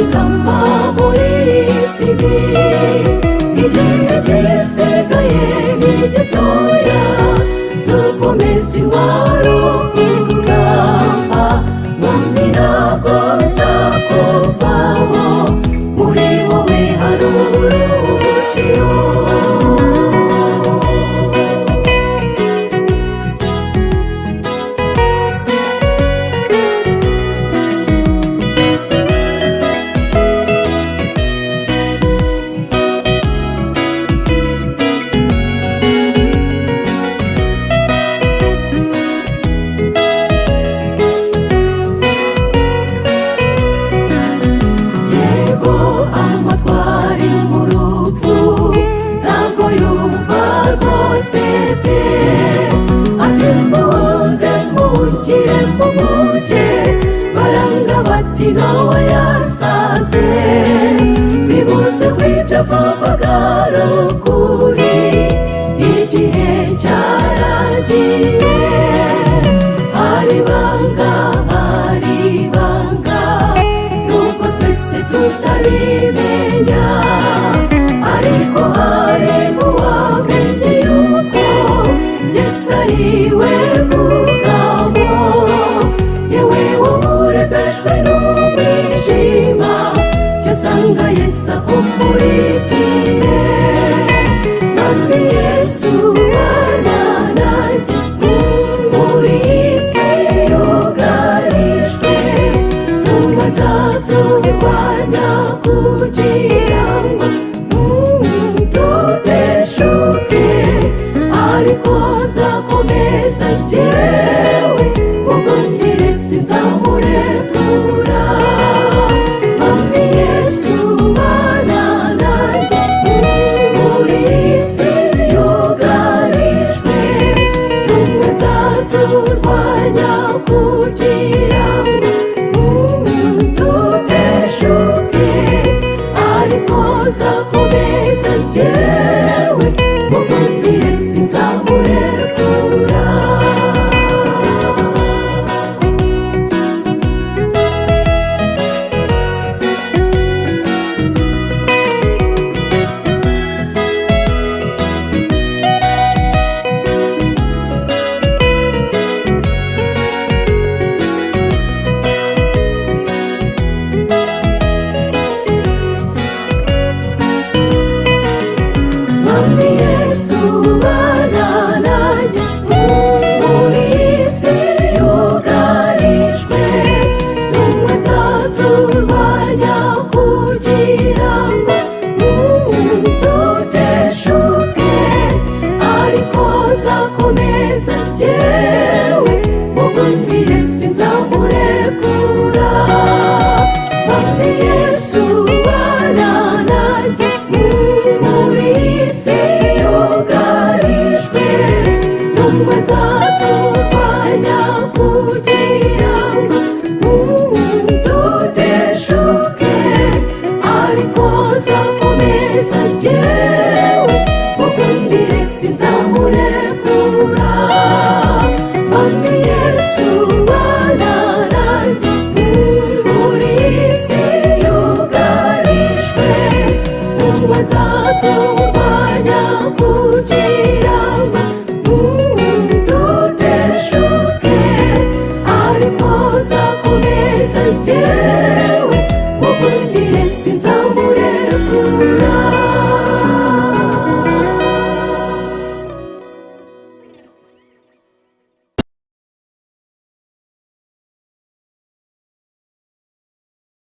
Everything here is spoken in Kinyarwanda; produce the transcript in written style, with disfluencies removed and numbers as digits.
kwikama muri iyi si mbi. Igihe gisigaye ni gitoya, dukomeze intwaro ku rugamba. Mwami ntabwo nzakuvaho, muri wowe hari uburuhukiro. Ati munde mungire mumuge, baranga bati nawe yasaze. Bibutse kw'ibyo avugaga ari ukuri, igihe cyaragiye. Hari ibanga, hari ibanga, nubwo twese tutabimenya, ariko hahirwa uwamenye yuko Yesu ariwe bwugamo. Yewe wamurembejwe n'umwijima, jya usanga Yesu akumurikire. Mwami Yesu bana nanjye muri iyi si yugarijwe, numva nzaturwanya kugira ngo tuteshuke, ariko nzakomeza njyewe, mugundire sinzamurekura. Mwami Yesu bana nanjye muri iyi si yugarijwe, numva nzaturwanya kugira ngo tuteshuke, ariko nzakomeza njyewe, mugundire sinzamurekura. Mwami Yesu bana nanjye muri iyi si yugarijwe, numva nzaturwanya kugira ngo tuteshuke, ariko nzakomeza njyewe, mugundire sinzamurekura. Mwami Yesu bana nanjye muri iyi si yugarijwe, numva nzaturwanya kugira ngo tuteshuke, ariko nzakomeza njyewe.